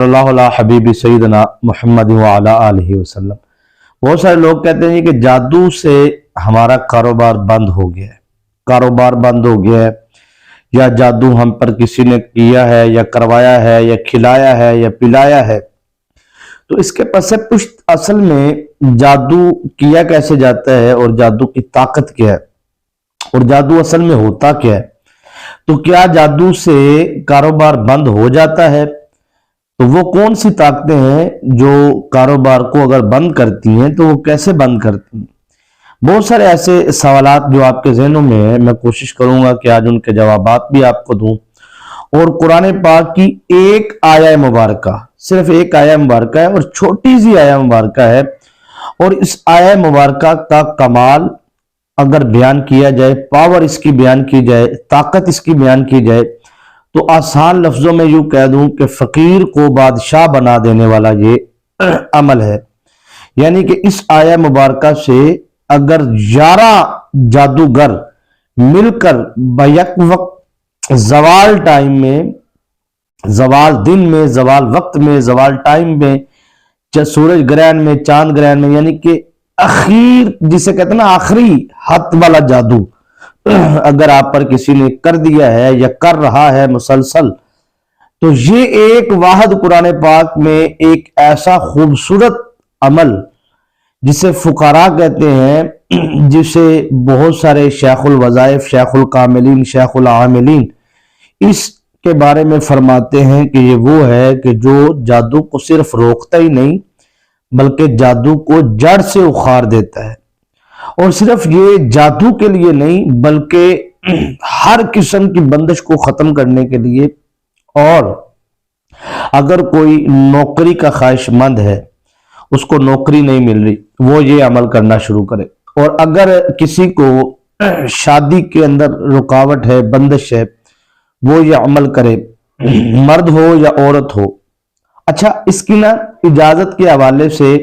اللہ علیہ حبیب سیدنا محمد وعلی آلہ وسلم۔ بہت سارے لوگ کہتے ہیں کہ جادو سے ہمارا کاروبار بند ہو گیا ہے، کاروبار بند ہو گیا ہے، یا جادو ہم پر کسی نے کیا ہے یا کروایا ہے یا کھلایا ہے یا پلایا ہے۔ تو اس کے پس پشت اصل میں جادو کیا کیسے جاتا ہے اور جادو کی طاقت کیا ہے اور جادو اصل میں ہوتا کیا ہے۔ تو کیا جادو سے کاروبار بند ہو جاتا ہے؟ تو وہ کون سی طاقتیں ہیں جو کاروبار کو اگر بند کرتی ہیں تو وہ کیسے بند کرتی ہیں؟ بہت سارے ایسے سوالات جو آپ کے ذہنوں میں ہیں، میں کوشش کروں گا کہ آج ان کے جوابات بھی آپ کو دوں، اور قرآن پاک کی ایک آیہ مبارکہ، صرف ایک آیہ مبارکہ ہے اور چھوٹی سی آیہ مبارکہ ہے، اور اس آیہ مبارکہ کا کمال اگر بیان کیا جائے، پاور اس کی بیان کی جائے، طاقت اس کی بیان کی جائے، تو آسان لفظوں میں یوں کہہ دوں کہ فقیر کو بادشاہ بنا دینے والا یہ عمل ہے۔ یعنی کہ اس آیہ مبارکہ سے اگر 11 جادوگر مل کر بیک وقت زوال ٹائم میں، زوال دن میں، زوال وقت میں، زوال ٹائم میں، سورج گرہن میں، چاند گرہن میں، یعنی کہ اخیر جسے کہتے ہیں نا آخری حد والا جادو اگر آپ پر کسی نے کر دیا ہے یا کر رہا ہے مسلسل، تو یہ ایک واحد قرآن پاک میں ایک ایسا خوبصورت عمل جسے فقراء کہتے ہیں، جسے بہت سارے شیخ الوظائف، شیخ الکاملین، شیخ العاملین اس کے بارے میں فرماتے ہیں کہ یہ وہ ہے کہ جو جادو کو صرف روکتا ہی نہیں بلکہ جادو کو جڑ سے اخار دیتا ہے، اور صرف یہ جادو کے لیے نہیں بلکہ ہر قسم کی بندش کو ختم کرنے کے لیے۔ اور اگر کوئی نوکری کا خواہش مند ہے، اس کو نوکری نہیں مل رہی، وہ یہ عمل کرنا شروع کرے، اور اگر کسی کو شادی کے اندر رکاوٹ ہے، بندش ہے، وہ یہ عمل کرے، مرد ہو یا عورت ہو۔ اچھا، اس کی نا اجازت کے حوالے سے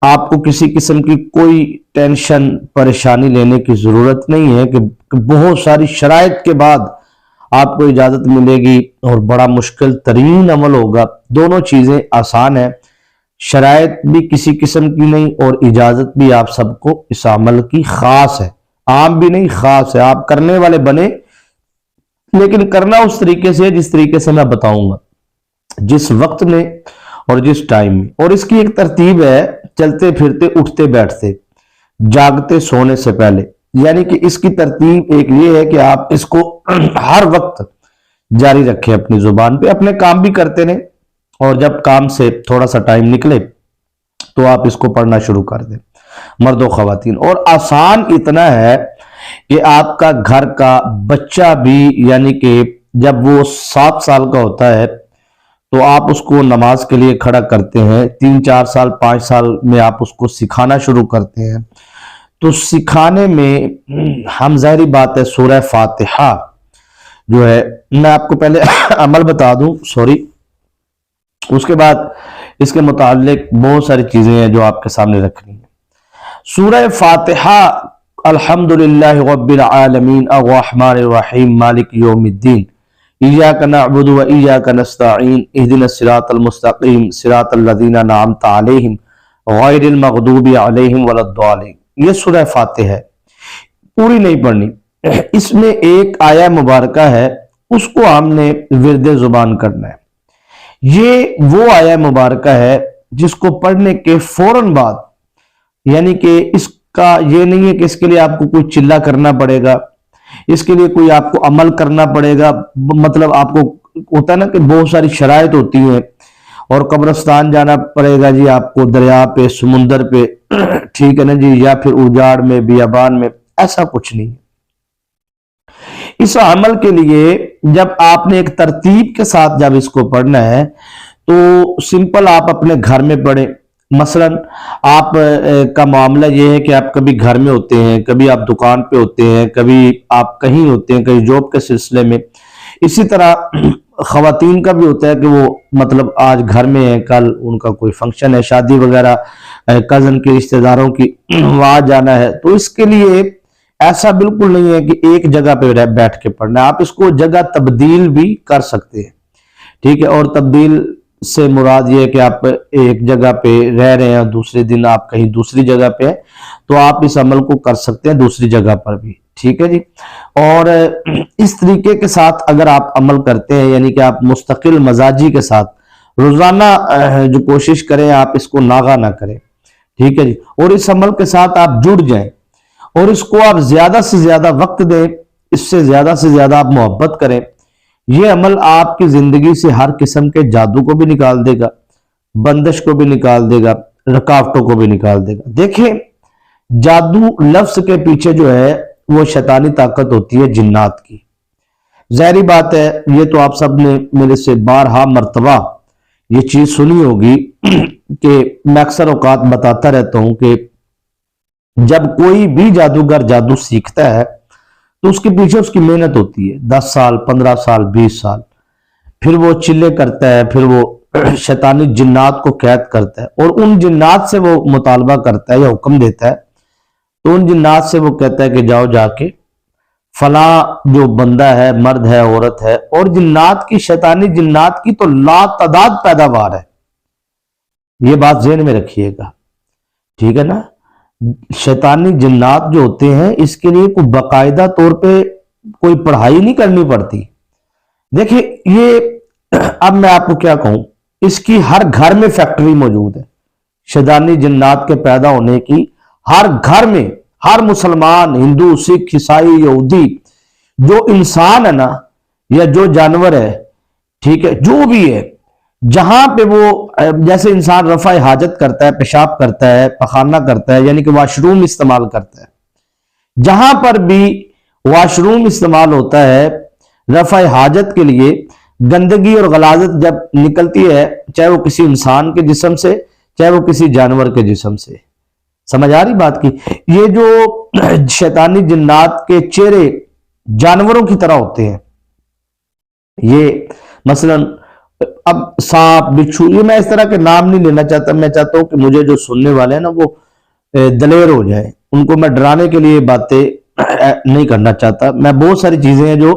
آپ کو کسی قسم کی کوئی ٹینشن پریشانی لینے کی ضرورت نہیں ہے کہ بہت ساری شرائط کے بعد آپ کو اجازت ملے گی اور بڑا مشکل ترین عمل ہوگا۔ دونوں چیزیں آسان ہیں، شرائط بھی کسی قسم کی نہیں اور اجازت بھی آپ سب کو اس عمل کی خاص ہے، عام بھی نہیں، خاص ہے۔ آپ کرنے والے بنے، لیکن کرنا اس طریقے سے جس طریقے سے میں بتاؤں گا، جس وقت میں اور جس ٹائم میں۔ اور اس کی ایک ترتیب ہے، چلتے پھرتے، اٹھتے بیٹھتے، جاگتے سونے سے پہلے۔ یعنی کہ اس کی ترتیب ایک یہ ہے کہ آپ اس کو ہر وقت جاری رکھیں اپنی زبان پہ، اپنے کام بھی کرتے رہیں، اور جب کام سے تھوڑا سا ٹائم نکلے تو آپ اس کو پڑھنا شروع کر دیں، مرد و خواتین۔ اور آسان اتنا ہے کہ آپ کا گھر کا بچہ بھی، یعنی کہ جب وہ 7 سال کا ہوتا ہے تو آپ اس کو نماز کے لیے کھڑا کرتے ہیں، 3 4 سال 5 سال میں آپ اس کو سکھانا شروع کرتے ہیں۔ تو سکھانے میں ہم ظاہری بات ہے سورہ فاتحہ جو ہے، میں آپ کو پہلے عمل بتا دوں، سوری، اس کے بعد اس کے متعلق بہت ساری چیزیں ہیں جو آپ کے سامنے رکھنی ہیں۔ سورہ فاتحہ، الحمدللہ رب العالمین الرحمن الرحیم مالک یوم الدین ایاک نعبد و ایاک نستعین اہدنا الصراط المستقیم صراط الذین انعمت علیہم غیر المغضوب علیہم ولا الضالین۔ یہ سورہ فاتحہ ہے، پوری نہیں پڑھنی، اس میں ایک آیہ مبارکہ ہے، اس کو ہم نے ورد زبان کرنا ہے۔ یہ وہ آیہ مبارکہ ہے جس کو پڑھنے کے فوراً بعد، یعنی کہ اس کا یہ نہیں ہے کہ اس کے لیے آپ کو کوئی چلہ کرنا پڑے گا، اس کے لیے کوئی آپ کو عمل کرنا پڑے گا، مطلب آپ کو ہوتا ہے نا کہ بہت ساری شرائط ہوتی ہیں، اور قبرستان جانا پڑے گا جی آپ کو، دریا پہ، سمندر پہ، ٹھیک ہے نا جی، یا پھر اجاڑ میں، بیابان میں، ایسا کچھ نہیں۔ اس عمل کے لیے جب آپ نے ایک ترتیب کے ساتھ جب اس کو پڑھنا ہے تو سمپل آپ اپنے گھر میں پڑھیں۔ مثلا آپ کا معاملہ یہ ہے کہ آپ کبھی گھر میں ہوتے ہیں، کبھی آپ دکان پہ ہوتے ہیں، کبھی آپ کہیں ہوتے ہیں، کہیں جاب کے سلسلے میں۔ اسی طرح خواتین کا بھی ہوتا ہے کہ وہ مطلب آج گھر میں ہیں، کل ان کا کوئی فنکشن ہے، شادی وغیرہ، کزن کے رشتہ داروں کی، وہاں جانا ہے۔ تو اس کے لیے ایسا بالکل نہیں ہے کہ ایک جگہ پہ بیٹھ کے پڑھنا ہے، آپ اس کو جگہ تبدیل بھی کر سکتے ہیں، ٹھیک ہے، اور تبدیل سے مراد یہ ہے کہ آپ ایک جگہ پہ رہ رہے ہیں، دوسرے دن آپ کہیں دوسری جگہ پہ ہیں، تو آپ اس عمل کو کر سکتے ہیں دوسری جگہ پر بھی، ٹھیک ہے جی۔ اور اس طریقے کے ساتھ اگر آپ عمل کرتے ہیں، یعنی کہ آپ مستقل مزاجی کے ساتھ روزانہ جو کوشش کریں آپ اس کو ناغہ نہ کریں، ٹھیک ہے جی، اور اس عمل کے ساتھ آپ جڑ جائیں اور اس کو آپ زیادہ سے زیادہ وقت دیں، اس سے زیادہ آپ محبت کریں، یہ عمل آپ کی زندگی سے ہر قسم کے جادو کو بھی نکال دے گا، بندش کو بھی نکال دے گا، رکاوٹوں کو بھی نکال دے گا۔ دیکھیں، جادو لفظ کے پیچھے جو ہے وہ شیطانی طاقت ہوتی ہے جنات کی۔ ظاہری بات ہے، یہ تو آپ سب نے میرے سے بارہا مرتبہ یہ چیز سنی ہوگی کہ میں اکثر اوقات بتاتا رہتا ہوں کہ جب کوئی بھی جادوگر جادو سیکھتا ہے تو اس کے پیچھے اس کی محنت ہوتی ہے، 10 سال، 15 سال، 20 سال، پھر وہ چلے کرتا ہے، پھر وہ شیطانی جنات کو قید کرتا ہے اور ان جنات سے وہ مطالبہ کرتا ہے یا حکم دیتا ہے، تو ان جنات سے وہ کہتا ہے کہ جاؤ جا کے فلاں جو بندہ ہے، مرد ہے، عورت ہے، اور جنات کی، شیطانی جنات کی تو لا تعداد پیداوار ہے، یہ بات ذہن میں رکھیے گا، ٹھیک ہے نا۔ شیطانی جنات جو ہوتے ہیں اس کے لیے کوئی باقاعدہ طور پہ کوئی پڑھائی نہیں کرنی پڑتی۔ دیکھیں، یہ اب میں آپ کو کیا کہوں، اس کی ہر گھر میں فیکٹری موجود ہے، شیطانی جنات کے پیدا ہونے کی ہر گھر میں، ہر مسلمان، ہندو، سکھ، عیسائی، یہودی، جو انسان ہے نا یا جو جانور ہے، ٹھیک ہے، جو بھی ہے، جہاں پہ وہ جیسے انسان رفع حاجت کرتا ہے، پیشاب کرتا ہے، پخانہ کرتا ہے، یعنی کہ واش روم استعمال کرتا ہے، جہاں پر بھی واش روم استعمال ہوتا ہے رفع حاجت کے لیے، گندگی اور غلاظت جب نکلتی ہے، چاہے وہ کسی انسان کے جسم سے، چاہے وہ کسی جانور کے جسم سے، سمجھ آ رہی بات کی؟ یہ جو شیطانی جنات کے چہرے جانوروں کی طرح ہوتے ہیں، یہ مثلا اب سانپ، بچھو، یہ میں اس طرح کے نام نہیں لینا چاہتا، میں چاہتا ہوں کہ مجھے جو سننے والے ہیں نا وہ دلیر ہو جائیں، ان کو میں ڈرانے کے لیے باتیں نہیں کرنا چاہتا، میں بہت ساری چیزیں ہیں جو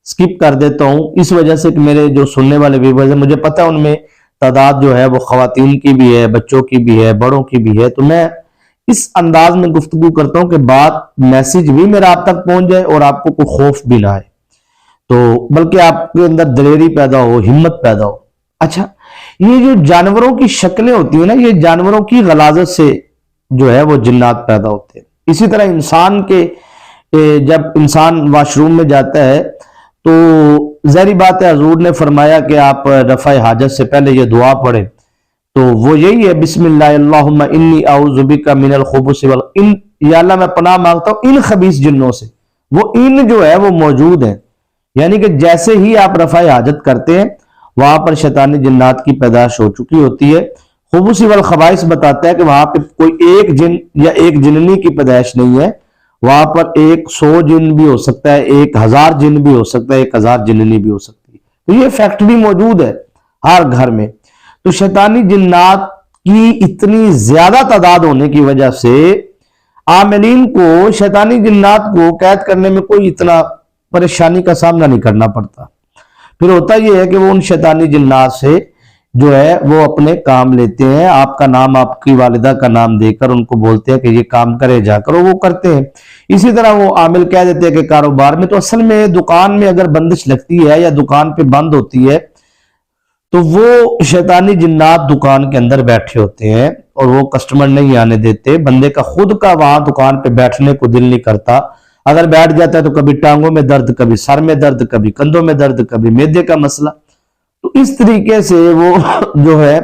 سکپ کر دیتا ہوں اس وجہ سے کہ میرے جو سننے والے ویورز ہیں مجھے پتہ ہے ان میں تعداد جو ہے وہ خواتین کی بھی ہے، بچوں کی بھی ہے، بڑوں کی بھی ہے، تو میں اس انداز میں گفتگو کرتا ہوں کہ بات، میسج بھی میرا آپ تک پہنچ جائے اور آپ کو کوئی خوف بھی نہ آئے، تو بلکہ آپ کے اندر دلیری پیدا ہو، ہمت پیدا ہو۔ اچھا، یہ جو جانوروں کی شکلیں ہوتی ہیں نا، یہ جانوروں کی غلاظت سے جو ہے وہ جنات پیدا ہوتے ہیں۔ اسی طرح انسان کے جب انسان واش روم میں جاتا ہے تو ظاہری بات ہے، حضور نے فرمایا کہ آپ رفع حاجت سے پہلے یہ دعا پڑھیں، تو وہ یہی ہے، بسم اللہ اللہم انی اعوذ بک من الخبث والان، یا اللہ میں پناہ مانگتا ہوں ان خبیث جنوں سے۔ وہ ان جو ہے وہ موجود ہیں، یعنی کہ جیسے ہی آپ رفع حاجت کرتے ہیں وہاں پر شیطانی جنات کی پیدائش ہو چکی ہوتی ہے۔ خبث والخبائث بتاتا ہے کہ وہاں پہ کوئی ایک جن یا ایک جننی کی پیدائش نہیں ہے، وہاں پر 100 جن بھی ہو سکتا ہے، 1000 جن بھی ہو سکتا ہے، 1000 جننی بھی ہو سکتی ہے، تو یہ فیکٹری موجود ہے ہر گھر میں۔ تو شیطانی جنات کی اتنی زیادہ تعداد ہونے کی وجہ سے عاملین کو شیطانی جنات کو قید کرنے میں کوئی اتنا پریشانی کا سامنا نہیں کرنا پڑتا۔ پھر ہوتا یہ ہے کہ وہ ان شیطانی جنات سے جو ہے وہ اپنے کام لیتے ہیں، آپ کا نام، آپ کی والدہ کا نام دے کر ان کو بولتے ہیں کہ یہ کام کرے جا کر، وہ کرتے ہیں۔ اسی طرح وہ عامل کہہ دیتے ہیں کہ کاروبار میں، تو اصل میں دکان میں اگر بندش لگتی ہے یا دکان پہ بند ہوتی ہے تو وہ شیطانی جنات دکان کے اندر بیٹھے ہوتے ہیں اور وہ کسٹمر نہیں آنے دیتے، بندے کا خود کا وہاں دکان پہ بیٹھنے کو دل نہیں کرتا، اگر بیٹھ جاتا ہے تو کبھی ٹانگوں میں درد، کبھی سر میں درد، کبھی کندھوں میں درد، کبھی معدے کا مسئلہ، تو اس طریقے سے وہ جو ہے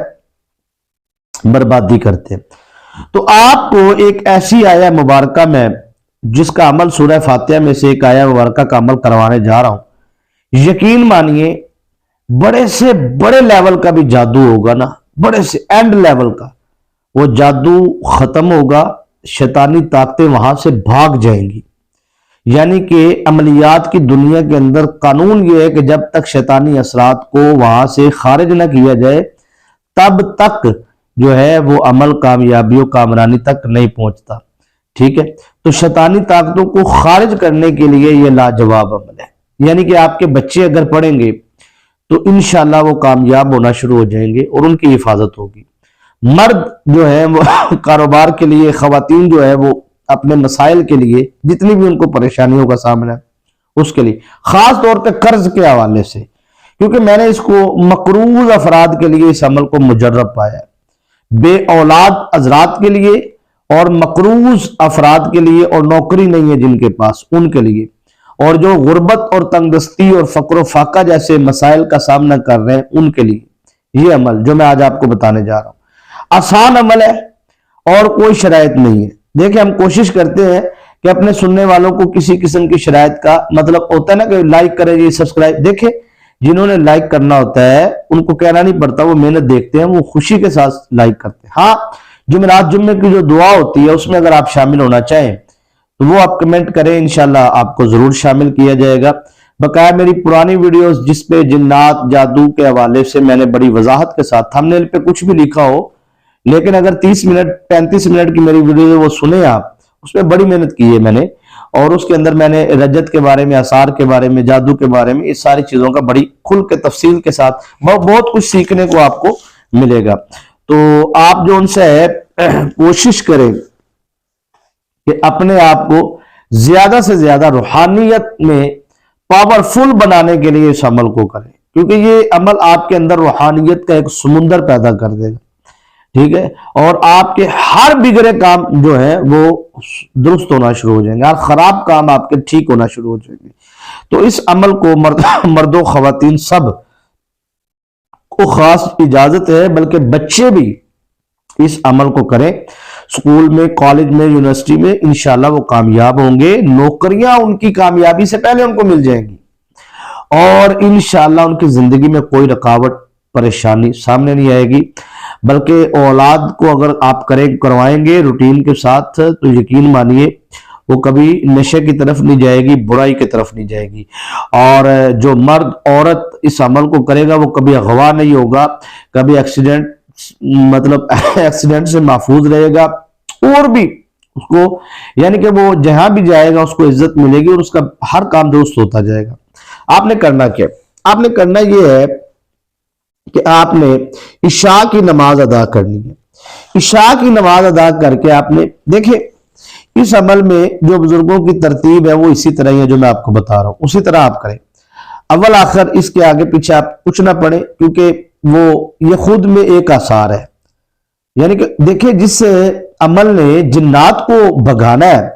بربادی کرتے ہیں۔ تو آپ کو ایک ایسی آیہ مبارکہ میں، جس کا عمل سورہ فاتحہ میں سے ایک آیہ مبارکہ کا عمل کروانے جا رہا ہوں، یقین مانیے بڑے سے بڑے لیول کا بھی جادو ہوگا نا، بڑے سے اینڈ لیول کا، وہ جادو ختم ہوگا، شیطانی طاقتیں وہاں سے بھاگ جائیں گی۔ یعنی کہ عملیات کی دنیا کے اندر قانون یہ ہے کہ جب تک شیطانی اثرات کو وہاں سے خارج نہ کیا جائے تب تک جو ہے وہ عمل کامیابی و کامرانی تک نہیں پہنچتا، ٹھیک ہے۔ تو شیطانی طاقتوں کو خارج کرنے کے لیے یہ لاجواب عمل ہے، یعنی کہ آپ کے بچے اگر پڑھیں گے تو انشاءاللہ وہ کامیاب ہونا شروع ہو جائیں گے اور ان کی حفاظت ہوگی۔ مرد جو ہے وہ کاروبار کے لیے، خواتین جو ہے وہ اپنے مسائل کے لیے، جتنی بھی ان کو پریشانیوں کا سامنا ہے اس کے لیے، خاص طور پہ قرض کے حوالے سے، کیونکہ میں نے اس کو مقروض افراد کے لیے اس عمل کو مجرب پایا ہے، بے اولاد حضرات کے لیے اور مقروض افراد کے لیے، اور نوکری نہیں ہے جن کے پاس ان کے لیے، اور جو غربت اور تنگ دستی اور فقر و فاقہ جیسے مسائل کا سامنا کر رہے ہیں ان کے لیے یہ عمل جو میں آج آپ کو بتانے جا رہا ہوں آسان عمل ہے اور کوئی شرائط نہیں ہے۔ دیکھیں ہم کوشش کرتے ہیں کہ اپنے سننے والوں کو کسی قسم کی شرائط کا مطلب ہوتا ہے نا کہ لائک کرے جی، سبسکرائب، دیکھیں جنہوں نے لائک کرنا ہوتا ہے ان کو کہنا نہیں پڑتا، وہ محنت دیکھتے ہیں، وہ خوشی کے ساتھ لائک کرتے ہیں۔ ہاں جمعرات جمعے کی جو دعا ہوتی ہے اس میں اگر آپ شامل ہونا چاہیں تو وہ آپ کمنٹ کریں، انشاءاللہ آپ کو ضرور شامل کیا جائے گا۔ بقایا میری پرانی ویڈیوز جس پہ جنات جادو کے حوالے سے میں نے بڑی وضاحت کے ساتھ تھمبنیل پہ کچھ بھی لکھا ہو، لیکن اگر 30 منٹ 35 منٹ کی میری ویڈیو ہے وہ سنیں آپ، اس میں بڑی محنت کی ہے میں نے، اور اس کے اندر میں نے رجت کے بارے میں، آثار کے بارے میں، جادو کے بارے میں، اس ساری چیزوں کا بڑی کھل کے تفصیل کے ساتھ بہت کچھ سیکھنے کو آپ کو ملے گا۔ تو آپ جو ان سے کوشش کریں کہ اپنے آپ کو زیادہ سے زیادہ روحانیت میں پاورفل بنانے کے لیے اس عمل کو کریں، کیونکہ یہ عمل آپ کے اندر روحانیت کا ایک سمندر پیدا کر دے گا، ٹھیک ہے، اور آپ کے ہر بگڑے کام جو ہے وہ درست ہونا شروع ہو جائیں گے، ہر خراب کام آپ کے ٹھیک ہونا شروع ہو جائیں گے۔ تو اس عمل کو مرد و خواتین سب کو خاص اجازت ہے، بلکہ بچے بھی اس عمل کو کریں، سکول میں، کالج میں، یونیورسٹی میں، انشاءاللہ وہ کامیاب ہوں گے، نوکریاں ان کی کامیابی سے پہلے ان کو مل جائیں گی، اور انشاءاللہ ان کی زندگی میں کوئی رکاوٹ پریشانی سامنے نہیں آئے گی، بلکہ اولاد کو اگر آپ کروائیں گے روٹین کے ساتھ تو یقین مانیے وہ کبھی نشے کی طرف نہیں جائے گی، برائی کی طرف نہیں جائے گی، اور جو مرد عورت اس عمل کو کرے گا وہ کبھی اغوا نہیں ہوگا، کبھی ایکسیڈنٹ سے محفوظ رہے گا، اور بھی اس کو یعنی کہ وہ جہاں بھی جائے گا اس کو عزت ملے گی اور اس کا ہر کام درست ہوتا جائے گا۔ آپ نے کرنا کیا؟ آپ نے کرنا یہ ہے کہ آپ نے عشاء کی نماز ادا کرنی ہے۔ عشاء کی نماز ادا کر کے آپ نے دیکھیں اس عمل میں جو بزرگوں کی ترتیب ہے وہ اسی طرح ہی ہے جو میں آپ کو بتا رہا ہوں، اسی طرح آپ کریں، اول آخر اس کے آگے پیچھے آپ کچھ نہ پڑھیں، کیونکہ یہ خود میں ایک آثار ہے، یعنی کہ دیکھیں جس عمل نے جنات کو بھگانا ہے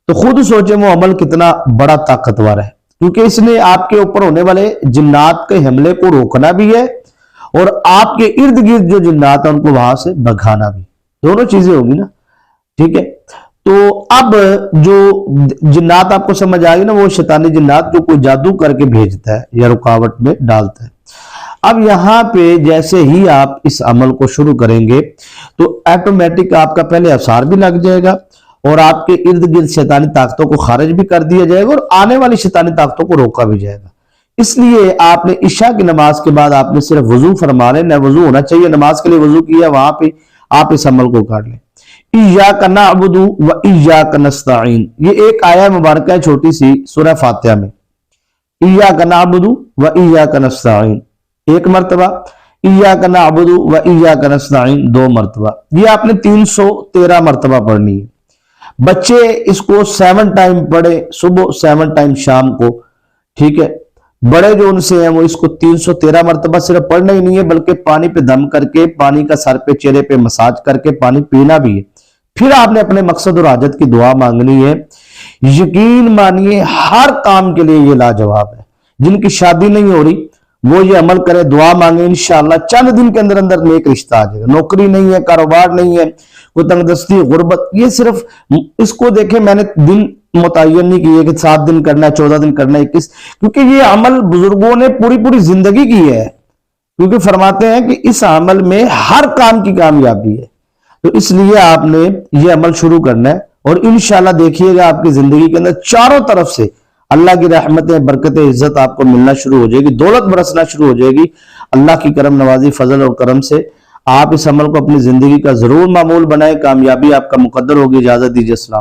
تو خود سوچیں وہ عمل کتنا بڑا طاقتور ہے، کیونکہ اس نے آپ کے اوپر ہونے والے جنات کے حملے کو روکنا بھی ہے اور آپ کے ارد گرد جو جنات ہیں ان کو وہاں سے بھگانا بھی، دونوں چیزیں ہوگی نا، ٹھیک ہے۔ تو اب جو جنات آپ کو سمجھ آئے نا، وہ شیطانی جنات جو کوئی جادو کر کے بھیجتا ہے یا رکاوٹ میں ڈالتا ہے۔ اب یہاں پہ جیسے ہی آپ اس عمل کو شروع کریں گے تو ایٹومیٹک آپ کا پہلے اثار بھی لگ جائے گا اور آپ کے ارد گرد شیطانی طاقتوں کو خارج بھی کر دیا جائے گا اور آنے والی شیطانی طاقتوں کو روکا بھی جائے گا۔ اس لیے آپ نے عشاء کی نماز کے بعد آپ نے صرف وضو فرما لیں، نہ وضو ہونا چاہیے، نماز کے لیے وضو کیا وہاں پہ آپ اس عمل کو کر لیں۔ ایاک نعبد و ایاک نستعین، یہ ایک آیہ مبارکہ ہے چھوٹی سی سورہ فاتحہ میں، ایاک نعبد و ایاک نستعین ایک مرتبہ، ایاک نعبد و ایاک نستعین 2 مرتبہ، یہ آپ نے 313 مرتبہ پڑھنی ہے۔ بچے اس کو 7 ٹائم پڑھے، صبح 7 ٹائم شام کو، ٹھیک ہے۔ بڑے جو ان سے ہیں وہ اس کو 313 مرتبہ صرف پڑھنا ہی نہیں ہے بلکہ پانی پہ دم کر کے، پانی کا سر پہ چہرے پہ مساج کر کے پانی پینا بھی ہے۔ پھر آپ نے اپنے مقصد اور حاجت کی دعا مانگنی ہے۔ یقین مانیے ہر کام کے لیے یہ لاجواب ہے۔ جن کی شادی نہیں ہو رہی وہ یہ عمل کرے، دعا مانگے، انشاءاللہ چند دن کے اندر اندر نیک رشتہ آ جائے گا۔ نوکری نہیں ہے، کاروبار نہیں ہے، کوئی تنگ دستی، غربت، یہ صرف اس کو دیکھیں میں نے دن متعین نہیں کی ہے کہ 7 دن کرنا ہے، 14 دن کرنا ہے، 21، کیونکہ یہ عمل بزرگوں نے پوری زندگی کی ہے، کیونکہ فرماتے ہیں کہ اس عمل میں ہر کام کی کامیابی ہے۔ تو اس لیے آپ نے یہ عمل شروع کرنا ہے اور انشاءاللہ دیکھیے گا آپ کی زندگی کے اندر چاروں طرف سے اللہ کی رحمتیں، برکتیں، عزت آپ کو ملنا شروع ہو جائے گی، دولت برسنا شروع ہو جائے گی اللہ کی کرم نوازی، فضل اور کرم سے۔ آپ اس عمل کو اپنی زندگی کا ضرور معمول بنائیں، کامیابی آپ کا مقدر ہوگی۔ اجازت دیجیے، السلام۔